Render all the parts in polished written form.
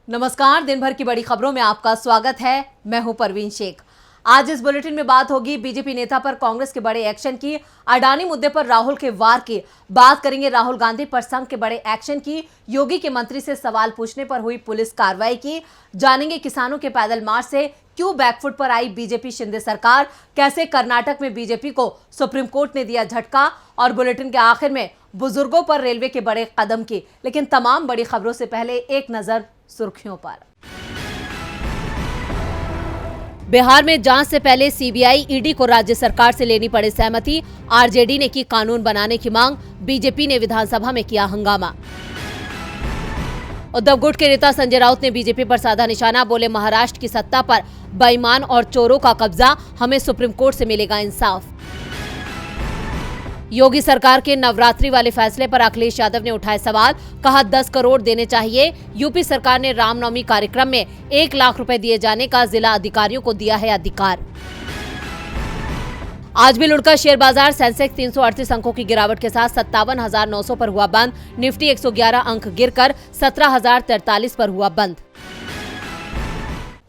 नमस्कार, दिन भर की बड़ी खबरों में आपका स्वागत है। मैं हूं परवीन शेख। आज इस बुलेटिन में बात होगी बीजेपी नेता पर कांग्रेस के बड़े एक्शन की, अडानी मुद्दे पर राहुल के वार की, बात करेंगे राहुल गांधी पर संघ के बड़े एक्शन की, योगी के मंत्री से सवाल पूछने पर हुई पुलिस कार्रवाई की, जानेंगे किसानों के पैदल मार्च से क्यों बैकफुट पर आई बीजेपी शिंदे सरकार, कैसे कर्नाटक में बीजेपी को सुप्रीम कोर्ट ने दिया झटका, और बुलेटिन के आखिर में बुजुर्गों पर रेलवे के बड़े कदम की। लेकिन तमाम बड़ी खबरों से पहले एक नजर सुर्खियों पर। बिहार में जांच से पहले सीबीआई ईडी को राज्य सरकार से लेनी पड़े सहमति, आरजेडी ने की कानून बनाने की मांग, बीजेपी ने विधानसभा में किया हंगामा। उद्धव गुट के नेता संजय राउत ने बीजेपी पर साधा निशाना, बोले महाराष्ट्र की सत्ता पर बेईमान और चोरों का कब्जा, हमें सुप्रीम कोर्ट से मिलेगा इंसाफ। योगी सरकार के नवरात्रि वाले फैसले पर अखिलेश यादव ने उठाए सवाल, कहा 10 करोड़ देने चाहिए। यूपी सरकार ने रामनवमी कार्यक्रम में 1 लाख रुपए दिए जाने का जिला अधिकारियों को दिया है अधिकार। आज भी लुढ़का शेयर बाजार, सेंसेक्स 338 अंकों की गिरावट के साथ 57,900 पर हुआ बंद, निफ्टी 111 अंक गिरकर 17,043 पर हुआ बंद।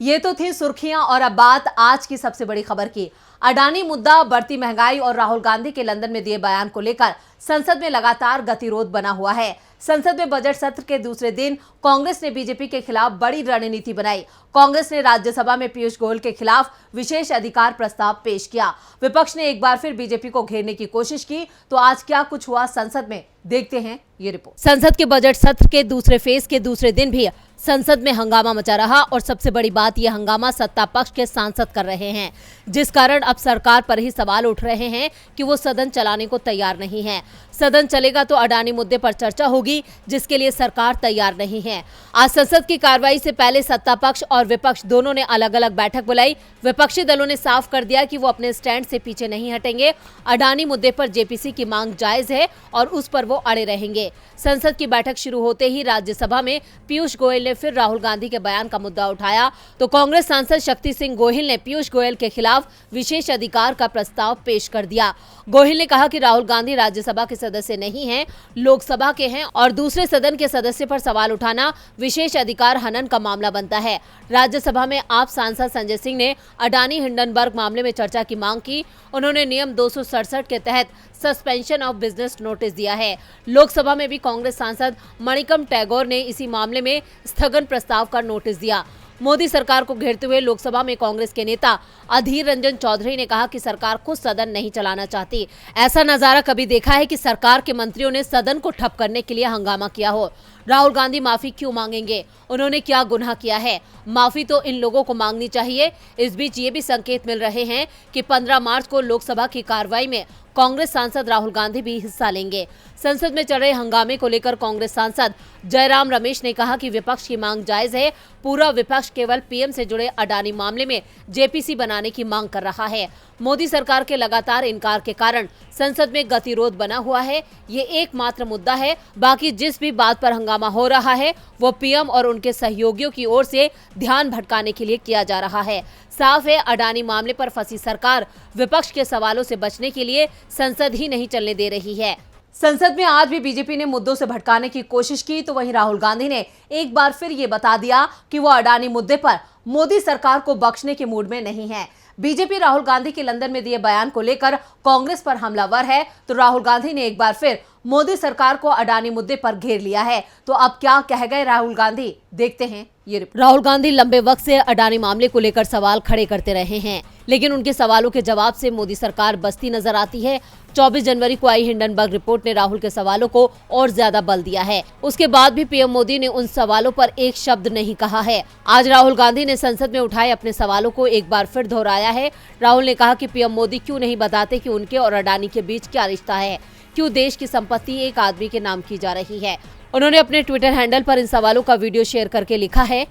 ये तो थी सुर्खियां और अब बात आज की सबसे बड़ी खबर की। अडानी मुद्दा, बढ़ती महंगाई और राहुल गांधी के लंदन में दिए बयान को लेकर संसद में लगातार गतिरोध बना हुआ है। संसद में बजट सत्र के दूसरे दिन कांग्रेस ने बीजेपी के खिलाफ बड़ी रणनीति बनाई। कांग्रेस ने राज्यसभा में पीयूष गोयल के खिलाफ विशेष अधिकार प्रस्ताव पेश किया। विपक्ष ने एक बार फिर बीजेपी को घेरने की कोशिश की। तो आज क्या कुछ हुआ संसद में, देखते हैं ये रिपोर्ट। संसद के बजट सत्र के दूसरे फेज के दूसरे दिन भी संसद में हंगामा मचा रहा और सबसे बड़ी बात यह हंगामा सत्ता पक्ष के सांसद कर रहे हैं, जिस कारण अब सरकार पर ही सवाल उठ रहे हैं कि वो सदन चलाने को तैयार नहीं है। सदन चलेगा तो अडानी मुद्दे पर चर्चा होगी, जिसके लिए सरकार तैयार नहीं है। आज संसद की कार्रवाई से पहले सत्ता पक्ष और विपक्ष दोनों ने अलग अलग बैठक बुलाई। विपक्षी दलों ने साफ कर दिया कि वो अपने स्टैंड से पीछे नहीं हटेंगे। अडानी मुद्दे पर जेपीसी की मांग जायज है और उस पर वो अड़े रहेंगे। संसद की बैठक शुरू होते ही राज्यसभा में पीयूष गोयल ने फिर राहुल गांधी के बयान का मुद्दा उठाया तो कांग्रेस सांसद शक्ति सिंह गोहिल ने पीयूष गोयल के खिलाफ विशेष अधिकार का प्रस्ताव पेश कर दिया। गोहिल ने कहा कि राहुल गांधी राज्यसभा के सदस्य नहीं हैं, लोकसभा के हैं और दूसरे सदन के सदस्य पर सवाल उठाना विशेष अधिकार हनन का मामला बनता है। राज्यसभा में आप सांसद संजय सिंह ने अडानी हिंडनबर्ग मामले में चर्चा की मांग की। उन्होंने नियम 267 के तहत सस्पेंशन ऑफ बिजनेस नोटिस दिया है। लोकसभा में भी कांग्रेस सांसद मणिकम टैगोर ने इसी मामले में स्थगन प्रस्ताव का नोटिस दिया। मोदी सरकार को घेरते हुए लोकसभा में कांग्रेस के नेता अधीर रंजन चौधरी ने कहा कि सरकार खुद सदन नहीं चलाना चाहती। ऐसा नजारा कभी देखा है कि सरकार के मंत्रियों ने सदन को ठप करने के लिए हंगामा किया हो। राहुल गांधी माफी क्यों मांगेंगे? उन्होंने क्या गुनाह किया है? माफी तो इन लोगों को मांगनी चाहिए। इस बीच ये भी संकेत मिल रहे हैं कि 15 मार्च को लोकसभा की कार्रवाई में कांग्रेस सांसद राहुल गांधी भी हिस्सा लेंगे। संसद में चल रहे हंगामे को लेकर कांग्रेस सांसद जयराम रमेश ने कहा कि विपक्ष की मांग जायज है। पूरा विपक्ष केवल पीएम से जुड़े अडानी मामले में जेपीसी बनाने की मांग कर रहा है। मोदी सरकार के लगातार इनकार के कारण संसद में गतिरोध बना हुआ है। ये एकमात्र मुद्दा है। बाकी जिस भी बात पर हंगामा हो रहा है वो पीएम और उनके सहयोगियों की ओर से ध्यान भटकाने के लिए किया जा रहा है। साफ है, अडानी मामले पर फंसी सरकार विपक्ष के सवालों से बचने के लिए संसद ही नहीं चलने दे रही है। संसद में आज भी बीजेपी ने मुद्दों से भटकाने की कोशिश की तो वहीं राहुल गांधी ने एक बार फिर ये बता दिया कि वो अडानी मुद्दे पर मोदी सरकार को बख्शने के मूड में नहीं है। बीजेपी राहुल गांधी के लंदन में दिए बयान को लेकर कांग्रेस पर हमलावर है तो राहुल गांधी ने एक बार फिर मोदी सरकार को अडानी मुद्दे पर घेर लिया है। तो अब क्या कह गए राहुल गांधी, देखते हैं ये रिपोर्ट। राहुल गांधी लंबे वक्त से अडानी मामले को लेकर सवाल खड़े करते रहे हैं, लेकिन उनके सवालों के जवाब से मोदी सरकार बचती नजर आती है। 24 जनवरी को आई हिंडनबर्ग रिपोर्ट ने राहुल के सवालों को और ज्यादा बल दिया है। उसके बाद भी पीएम मोदी ने उन सवालों पर एक शब्द नहीं कहा है। आज राहुल गांधी ने संसद में उठाए अपने सवालों को एक बार फिर दोहराया है। राहुल ने कहा कि पीएम मोदी क्यों नहीं बताते कि उनके और अडानी के बीच क्या रिश्ता है, क्यों देश की संपत्ति एक आदमी के नाम की जा रही है। उन्होंने अपने ट्विटर हैंडल पर इन सवालों का वीडियो शेयर करके लिखा है,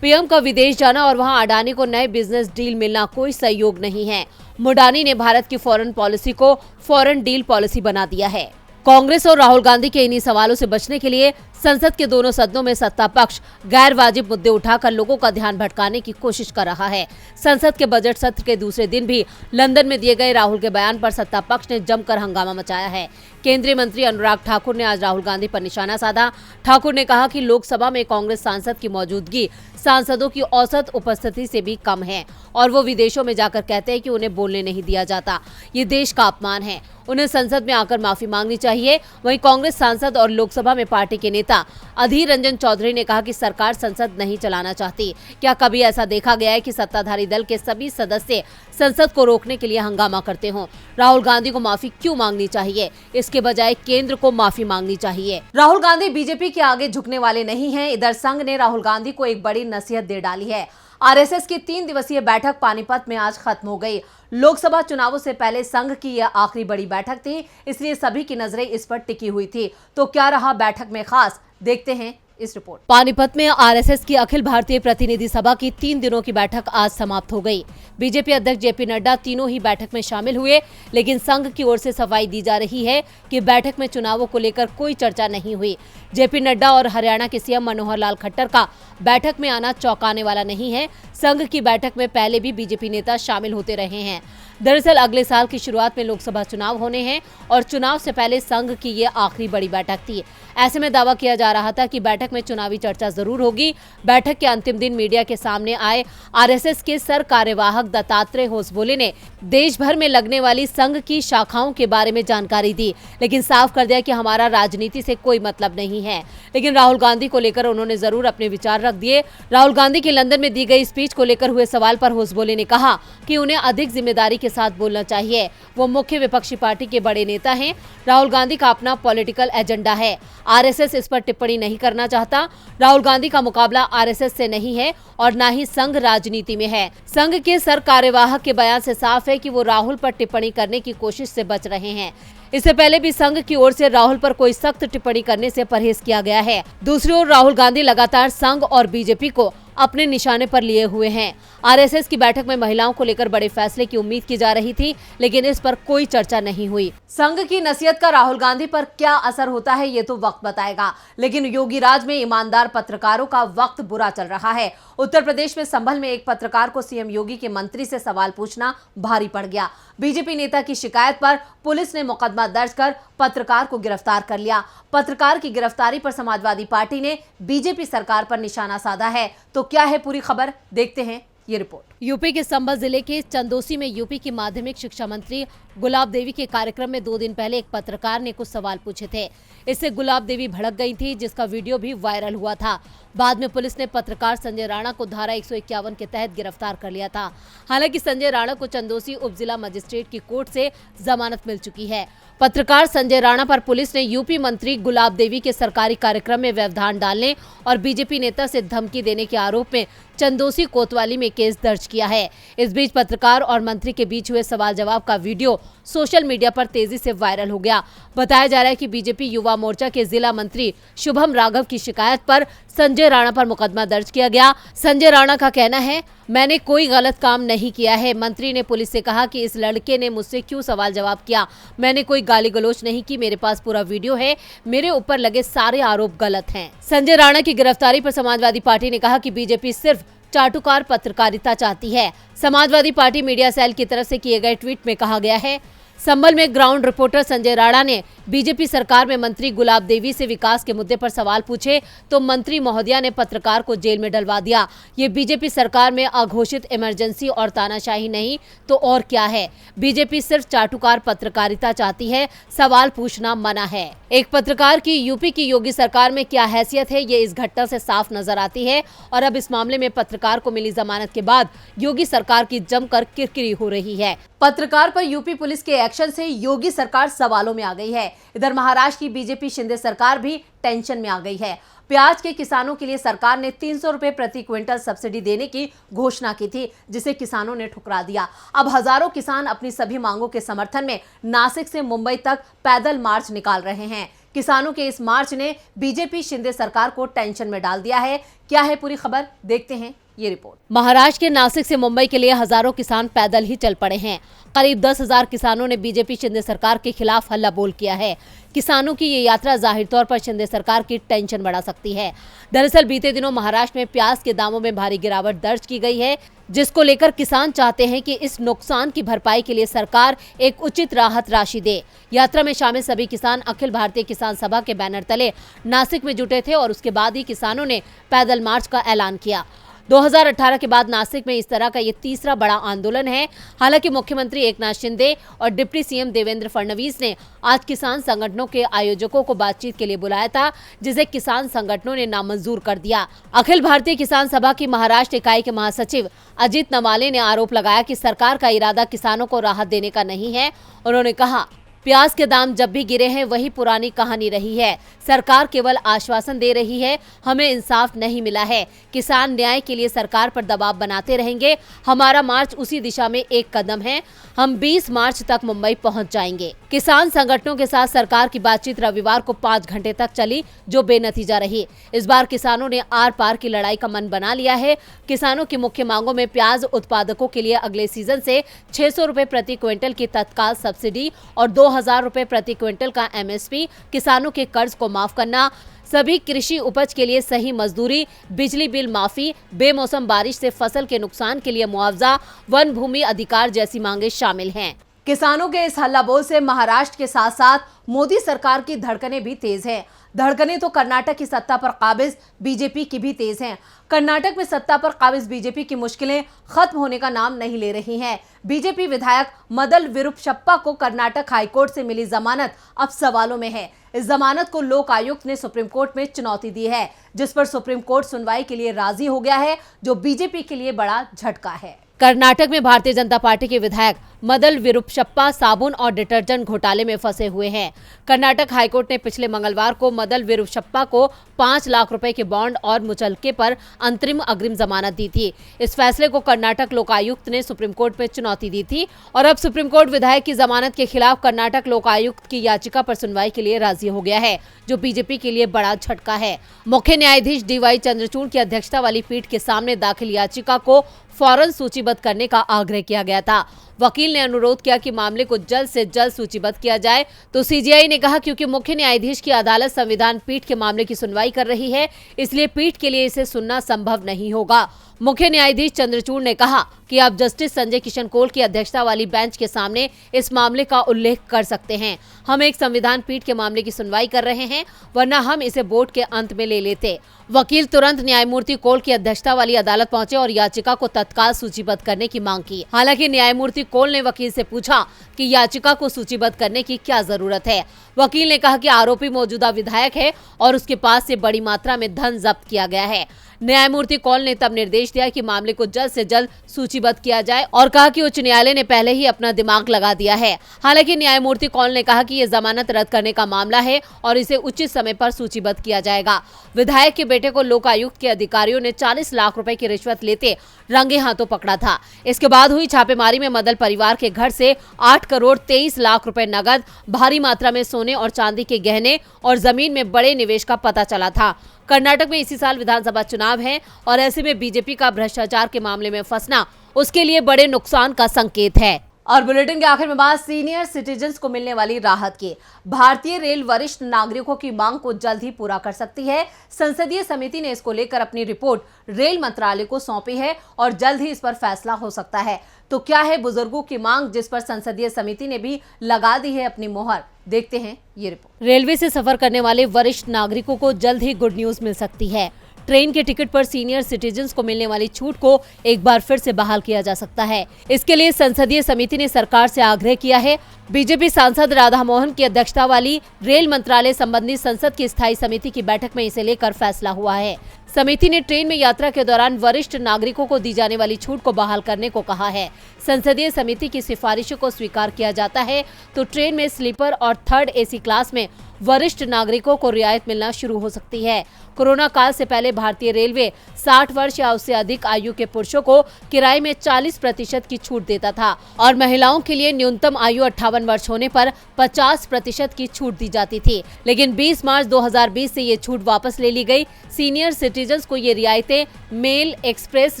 पीएम का विदेश जाना और वहां अडानी को नए बिजनेस डील मिलना कोई सहयोग नहीं है। मोडानी ने भारत की फॉरेन पॉलिसी को फॉरेन डील पॉलिसी बना दिया है। कांग्रेस और राहुल गांधी के इन्हीं सवालों से बचने के लिए संसद के दोनों सदनों में सत्ता पक्ष गैर वाजिब मुद्दे उठाकर लोगों का ध्यान भटकाने की कोशिश कर रहा है। संसद के बजट सत्र के दूसरे दिन भी लंदन में दिए गए राहुल के बयान पर सत्ता पक्ष ने जमकर हंगामा मचाया है। केंद्रीय मंत्री अनुराग ठाकुर ने आज राहुल गांधी पर निशाना साधा। ठाकुर ने कहा कि लोकसभा में कांग्रेस सांसद की मौजूदगी सांसदों की औसत उपस्थिति से भी कम है और वो विदेशों में जाकर कहते हैं कि उन्हें बोलने नहीं दिया जाता। ये देश का अपमान है। उन्हें संसद में आकर माफी मांगनी चाहिए। वहीं कांग्रेस सांसद और लोकसभा में पार्टी के नेता अधीर रंजन चौधरी ने कहा कि सरकार संसद नहीं चलाना चाहती। क्या कभी ऐसा देखा गया है कि सत्ताधारी दल के सभी सदस्य संसद को रोकने के लिए हंगामा करते हों? राहुल गांधी को माफी क्यों मांगनी चाहिए? इसके बजाय केंद्र को माफी मांगनी चाहिए। राहुल गांधी बीजेपी के आगे झुकने वाले नहीं हैं। इधर संघ ने राहुल गांधी को एक बड़ी नसीहत दे डाली है। आरएसएस की 3 दिवसीय बैठक पानीपत में आज खत्म हो गई। लोकसभा चुनावों से पहले संघ की यह आखिरी बड़ी बैठक थी, इसलिए सभी की नजरें इस पर टिकी हुई थी। तो क्या रहा बैठक में खास, देखते हैं इस रिपोर्ट। पानीपत में आरएसएस की अखिल भारतीय प्रतिनिधि सभा की 3 दिनों की बैठक आज समाप्त हो गई। बीजेपी अध्यक्ष जेपी नड्डा तीनों ही बैठक में शामिल हुए, लेकिन संघ की ओर से सफाई दी जा रही है कि बैठक में चुनावों को लेकर कोई चर्चा नहीं हुई। जेपी नड्डा और हरियाणा के सीएम मनोहर लाल खट्टर का बैठक में आना चौंकाने वाला नहीं है। संघ की बैठक में पहले भी बीजेपी नेता शामिल होते रहे हैं। दरअसल अगले साल की शुरुआत में लोकसभा चुनाव होने हैं और चुनाव से पहले संघ की ये आखिरी बड़ी बैठक थी। ऐसे में दावा किया जा रहा था कि बैठक में चुनावी चर्चा जरूर होगी। बैठक के अंतिम दिन मीडिया के सामने आए आरएसएस के सर कार्यवाहक दत्तात्रेय होसबोले ने देश भर में लगने वाली संघ की शाखाओं के बारे में जानकारी दी, लेकिन साफ कर दिया कि हमारा राजनीति से कोई मतलब नहीं है। लेकिन राहुल गांधी को लेकर उन्होंने जरूर अपने विचार रख दिए। राहुल गांधी की लंदन में दी गई स्पीच को लेकर हुए सवाल पर होसबोले ने कहा कि उन्हें अधिक जिम्मेदारी के साथ बोलना चाहिए। वो मुख्य विपक्षी पार्टी के बड़े नेता हैं। राहुल गांधी का अपना पॉलिटिकल एजेंडा है। आरएसएस इस पर टिप्पणी नहीं करना चाहता। राहुल गांधी का मुकाबला आरएसएस से नहीं है और न ही संघ राजनीति में है। संघ के सर कार्यवाहक के बयान से साफ है कि वो राहुल पर टिप्पणी करने की कोशिश से बच रहे हैं। इससे पहले भी संघ की ओर से राहुल पर कोई सख्त टिप्पणी करने से परहेज किया गया है। दूसरी ओर राहुल गांधी लगातार संघ और बीजेपी को अपने निशाने पर लिए हुए हैं। आरएसएस की बैठक में महिलाओं को लेकर बड़े फैसले की उम्मीद की जा रही थी, लेकिन इस पर कोई चर्चा नहीं हुई। संघ की नसीहत का राहुल गांधी पर क्या असर होता है ये तो वक्त बताएगा, लेकिन योगी राज में ईमानदार पत्रकारों का वक्त बुरा चल रहा है। उत्तर प्रदेश में संभल में एक पत्रकार को सीएम योगी के मंत्री से सवाल पूछना भारी पड़ गया। बीजेपी नेता की शिकायत पर पुलिस ने मुकदमा दर्ज कर पत्रकार को गिरफ्तार कर लिया। पत्रकार की गिरफ्तारी पर समाजवादी पार्टी ने बीजेपी सरकार पर निशाना साधा है। तो क्या है पूरी खबर, देखते हैं ये रिपोर्ट। यूपी के संभल जिले के चंदोसी में यूपी की माध्यमिक शिक्षा मंत्री गुलाब देवी के कार्यक्रम में 2 दिन पहले एक पत्रकार ने कुछ सवाल पूछे थे। इससे गुलाब देवी भड़क गई थी, जिसका वीडियो भी वायरल हुआ था। बाद में पुलिस ने पत्रकार संजय राणा को धारा 151 के तहत गिरफ्तार कर लिया था। हालांकि संजय राणा को चंदोसी उप जिला मजिस्ट्रेट की कोर्ट से जमानत मिल चुकी है। पत्रकार संजय राणा पर पुलिस ने यूपी मंत्री गुलाब देवी के सरकारी कार्यक्रम में व्यवधान डालने और बीजेपी नेता से धमकी देने के आरोप में चंदोसी कोतवाली में केस दर्ज किया है। इस बीच पत्रकार और मंत्री के बीच हुए सवाल जवाब का वीडियो सोशल मीडिया पर तेजी से वायरल हो गया। बताया जा रहा है कि बीजेपी युवा मोर्चा के जिला मंत्री शुभम राघव की शिकायत पर संजय राणा पर मुकदमा दर्ज किया गया। संजय राणा का कहना है, मैंने कोई गलत काम नहीं किया है। मंत्री ने पुलिस से कहा कि इस लड़के ने मुझसे क्यों सवाल जवाब किया। मैंने कोई गाली गलौज नहीं की। मेरे पास पूरा वीडियो है। मेरे ऊपर लगे सारे आरोप गलत हैं। संजय राणा की गिरफ्तारी पर समाजवादी पार्टी ने कहा कि बीजेपी सिर्फ चाटुकार पत्रकारिता चाहती है। समाजवादी पार्टी मीडिया सेल की तरफ से किए गए ट्वीट में कहा गया है, संभल में ग्राउंड रिपोर्टर संजय राणा ने बीजेपी सरकार में मंत्री गुलाब देवी से विकास के मुद्दे पर सवाल पूछे तो मंत्री महोदया ने पत्रकार को जेल में डलवा दिया। ये बीजेपी सरकार में अघोषित इमरजेंसी और तानाशाही नहीं तो और क्या है। बीजेपी सिर्फ चाटुकार पत्रकारिता चाहती है, सवाल पूछना मना है। एक पत्रकार की यूपी की योगी सरकार में क्या हैसियत है, ये इस घटना से साफ नजर आती है। और अब इस मामले में पत्रकार को मिली जमानत के बाद योगी सरकार की जमकर किरकिरी हो रही है। पत्रकार पर यूपी पुलिस के एक्शन से योगी सरकार सवालों में आ गई है। इधर महाराष्ट्र की बीजेपी शिंदे सरकार भी टेंशन में आ गई है। प्याज के किसानों के लिए सरकार ने 300 रुपए प्रति क्विंटल सब्सिडी देने की घोषणा की थी, जिसे किसानों ने ठुकरा दिया। अब हजारों किसान अपनी सभी मांगों के समर्थन में नासिक से मुंबई तक पैदल मार्च निकाल रहे हैं। किसानों के इस मार्च ने बीजेपी शिंदे सरकार को टेंशन में डाल दिया है। क्या है पूरी खबर, देखते हैं ये रिपोर्ट। महाराष्ट्र के नासिक से मुंबई के लिए हजारों किसान पैदल ही चल पड़े हैं। करीब 10,000 किसानों ने बीजेपी शिंदे सरकार के खिलाफ हल्ला बोल किया है। किसानों की ये यात्रा जाहिर तौर पर शिंदे सरकार की टेंशन बढ़ा सकती है। दरअसल बीते दिनों महाराष्ट्र में प्याज के दामों में भारी गिरावट दर्ज की गई है, जिसको लेकर किसान चाहते हैं कि इस नुकसान की भरपाई के लिए सरकार एक उचित राहत राशि दे। यात्रा में शामिल सभी किसान अखिल भारतीय किसान सभा के बैनर तले नासिक में जुटे थे और उसके बाद ही किसानों ने पैदल मार्च का ऐलान किया। 2018 के बाद नासिक में इस तरह का ये तीसरा बड़ा आंदोलन है। हालांकि मुख्यमंत्री एकनाथ शिंदे और डिप्टी सीएम देवेंद्र फडणवीस ने आज किसान संगठनों के आयोजकों को बातचीत के लिए बुलाया था, जिसे किसान संगठनों ने नामंजूर कर दिया। अखिल भारतीय किसान सभा की महाराष्ट्र इकाई के महासचिव अजीत नवाले ने आरोप लगाया कि सरकार का इरादा किसानों को राहत देने का नहीं है। उन्होंने कहा, प्याज के दाम जब भी गिरे हैं वही पुरानी कहानी रही है। सरकार केवल आश्वासन दे रही है, हमें इंसाफ नहीं मिला है। किसान न्याय के लिए सरकार पर दबाव बनाते रहेंगे। हमारा मार्च उसी दिशा में एक कदम है। हम 20 मार्च तक मुंबई पहुंच जाएंगे। किसान संगठनों के साथ सरकार की बातचीत रविवार को 5 घंटे तक चली, जो बेनतीजा रही। इस बार किसानों ने आर पार की लड़ाई का मन बना लिया है। किसानों की मुख्य मांगों में प्याज उत्पादकों के लिए अगले सीजन से 600 रुपए प्रति क्विंटल की तत्काल सब्सिडी और 2,000 रुपए प्रति क्विंटल का MSP, किसानों के कर्ज को माफ करना, सभी कृषि उपज के लिए सही मजदूरी, बिजली बिल माफी, बेमौसम बारिश से फसल के नुकसान के लिए मुआवजा, वन भूमि अधिकार जैसी मांगे शामिल हैं। किसानों के इस हल्ला बोल से महाराष्ट्र के साथ साथ मोदी सरकार की धड़कनें भी तेज हैं। धड़कनें तो कर्नाटक की सत्ता पर काबिज बीजेपी की भी तेज हैं। कर्नाटक में सत्ता पर काबिज बीजेपी की मुश्किलें खत्म होने का नाम नहीं ले रही हैं। बीजेपी विधायक मदल विरुपशप्पा को कर्नाटक हाईकोर्ट से मिली जमानत अब सवालों में है। इस जमानत को लोक आयुक्त ने सुप्रीम कोर्ट में चुनौती दी है, जिस पर सुप्रीम कोर्ट सुनवाई के लिए राजी हो गया है, जो बीजेपी के लिए बड़ा झटका है। कर्नाटक में भारतीय जनता पार्टी के विधायक मदल विरुपशप्पा साबुन और डिटर्जेंट घोटाले में फंसे हुए हैं। कर्नाटक हाईकोर्ट ने पिछले मंगलवार को मदल विरुपशप्पा को 5 लाख रुपए के बॉन्ड और मुचलके पर अंतरिम अग्रिम जमानत दी थी। इस फैसले को कर्नाटक लोकायुक्त ने सुप्रीम कोर्ट में चुनौती दी थी और अब सुप्रीम कोर्ट विधायक की जमानत के खिलाफ कर्नाटक लोकायुक्त की याचिका पर सुनवाई के लिए राजी हो गया है, जो बीजेपी के लिए बड़ा झटका है। मुख्य न्यायाधीश DY चंद्रचूड़ की अध्यक्षता वाली पीठ के सामने दाखिल याचिका को फौरन सूचीबद्ध करने का आग्रह किया गया था। वकील ने अनुरोध किया कि मामले को जल्द से जल्द सूचीबद्ध किया जाए, तो CJI ने कहा क्योंकि मुख्य न्यायाधीश की अदालत संविधान पीठ के मामले की सुनवाई कर रही है, इसलिए पीठ के लिए इसे सुनना संभव नहीं होगा। मुख्य न्यायाधीश चंद्रचूड़ ने कहा कि आप जस्टिस संजय किशन कौल की अध्यक्षता वाली बेंच के सामने इस मामले का उल्लेख कर सकते हैं। हम एक संविधान पीठ के मामले की सुनवाई कर रहे हैं, वरना हम इसे बोर्ड के अंत में ले लेते। वकील तुरंत न्यायमूर्ति कौल की अध्यक्षता वाली अदालत पहुंचे और याचिका को तत्काल सूचीबद्ध करने की मांग की। हालांकि न्यायमूर्ति कौल ने वकील से पूछा कि याचिका को सूचीबद्ध करने की क्या जरूरत है। वकील ने कहा कि आरोपी मौजूदा विधायक है और उसके पास से बड़ी मात्रा में धन जब्त किया गया है। न्यायमूर्ति कौल ने तब निर्देश दिया कि मामले को जल्द से जल्द सूचीबद्ध किया जाए और कहा कि उच्च न्यायालय ने पहले ही अपना दिमाग लगा दिया है। हालांकि न्यायमूर्ति कौल ने कहा कि ये जमानत रद्द करने का मामला है और इसे उचित समय पर सूचीबद्ध किया जाएगा। विधायक के बेटे को लोकायुक्त के अधिकारियों ने 40 लाख रुपए की रिश्वत लेते रंगे हाथों पकड़ा था। इसके बाद हुई छापेमारी में मदल परिवार के घर से 8 करोड़ 23 लाख रुपए नगद, भारी मात्रा में सोने और चांदी के गहने और जमीन में बड़े निवेश का पता चला था। कर्नाटक में इसी साल विधानसभा चुनाव है और ऐसे में बीजेपी का भ्रष्टाचार के मामले में फंसना उसके लिए बड़े नुकसान का संकेत है। और बुलेटिन के आखिर में बात सीनियर सिटीजन्स को मिलने वाली राहत की। भारतीय रेल वरिष्ठ नागरिकों की मांग को जल्द ही पूरा कर सकती है। संसदीय समिति ने इसको लेकर अपनी रिपोर्ट रेल मंत्रालय को सौंपी है और जल्द ही इस पर फैसला हो सकता है। तो क्या है बुजुर्गों की मांग, जिस पर संसदीय समिति ने भी लगा दी है अपनी मोहर? देखते हैं ये रिपोर्ट। रेलवे से सफर करने वाले वरिष्ठ नागरिकों को जल्द ही गुड न्यूज मिल सकती है। ट्रेन के टिकट पर सीनियर सिटीजन्स को मिलने वाली छूट को एक बार फिर से बहाल किया जा सकता है। इसके लिए संसदीय समिति ने सरकार से आग्रह किया है। बीजेपी सांसद राधा मोहन की अध्यक्षता वाली रेल मंत्रालय संबंधी संसद की स्थायी समिति की बैठक में इसे लेकर फैसला हुआ है। समिति ने ट्रेन में यात्रा के दौरान वरिष्ठ नागरिकों को दी जाने वाली छूट को बहाल करने को कहा है। संसदीय समिति की सिफारिशों को स्वीकार किया जाता है तो ट्रेन में स्लीपर और थर्ड AC क्लास में वरिष्ठ नागरिकों को रियायत मिलना शुरू हो सकती है। कोरोना काल से पहले भारतीय रेलवे 60 वर्ष या उससे अधिक आयु के पुरुषों को किराए में 40% की छूट देता था और महिलाओं के लिए न्यूनतम आयु 58 51 वर्ष होने पर 50% की छूट दी जाती थी, लेकिन 20 मार्च 2020 से ये छूट वापस ले ली गई। सीनियर सिटीजन्स को ये रियायतें मेल, एक्सप्रेस,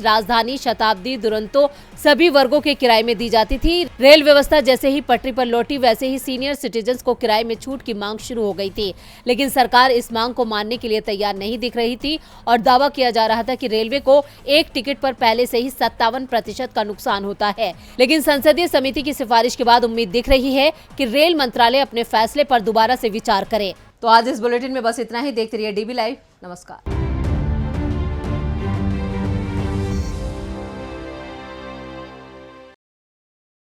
राजधानी, शताब्दी, दुरंतो सभी वर्गों के किराए में दी जाती थी। रेल व्यवस्था जैसे ही पटरी पर लौटी वैसे ही सीनियर सिटीजन्स को किराए में छूट की मांग शुरू हो गई थी, लेकिन सरकार इस मांग को मानने के लिए तैयार नहीं दिख रही थी और दावा किया जा रहा था कि रेलवे को एक टिकट पर पहले से ही 57% का नुकसान होता है। लेकिन संसदीय समिति की सिफारिश के बाद उम्मीद दिख रही है कि रेल मंत्रालय अपने फैसले पर दोबारा से विचार करे। तो आज इस बुलेटिन में बस इतना ही। देखते रहिए डीबी लाइव। नमस्कार।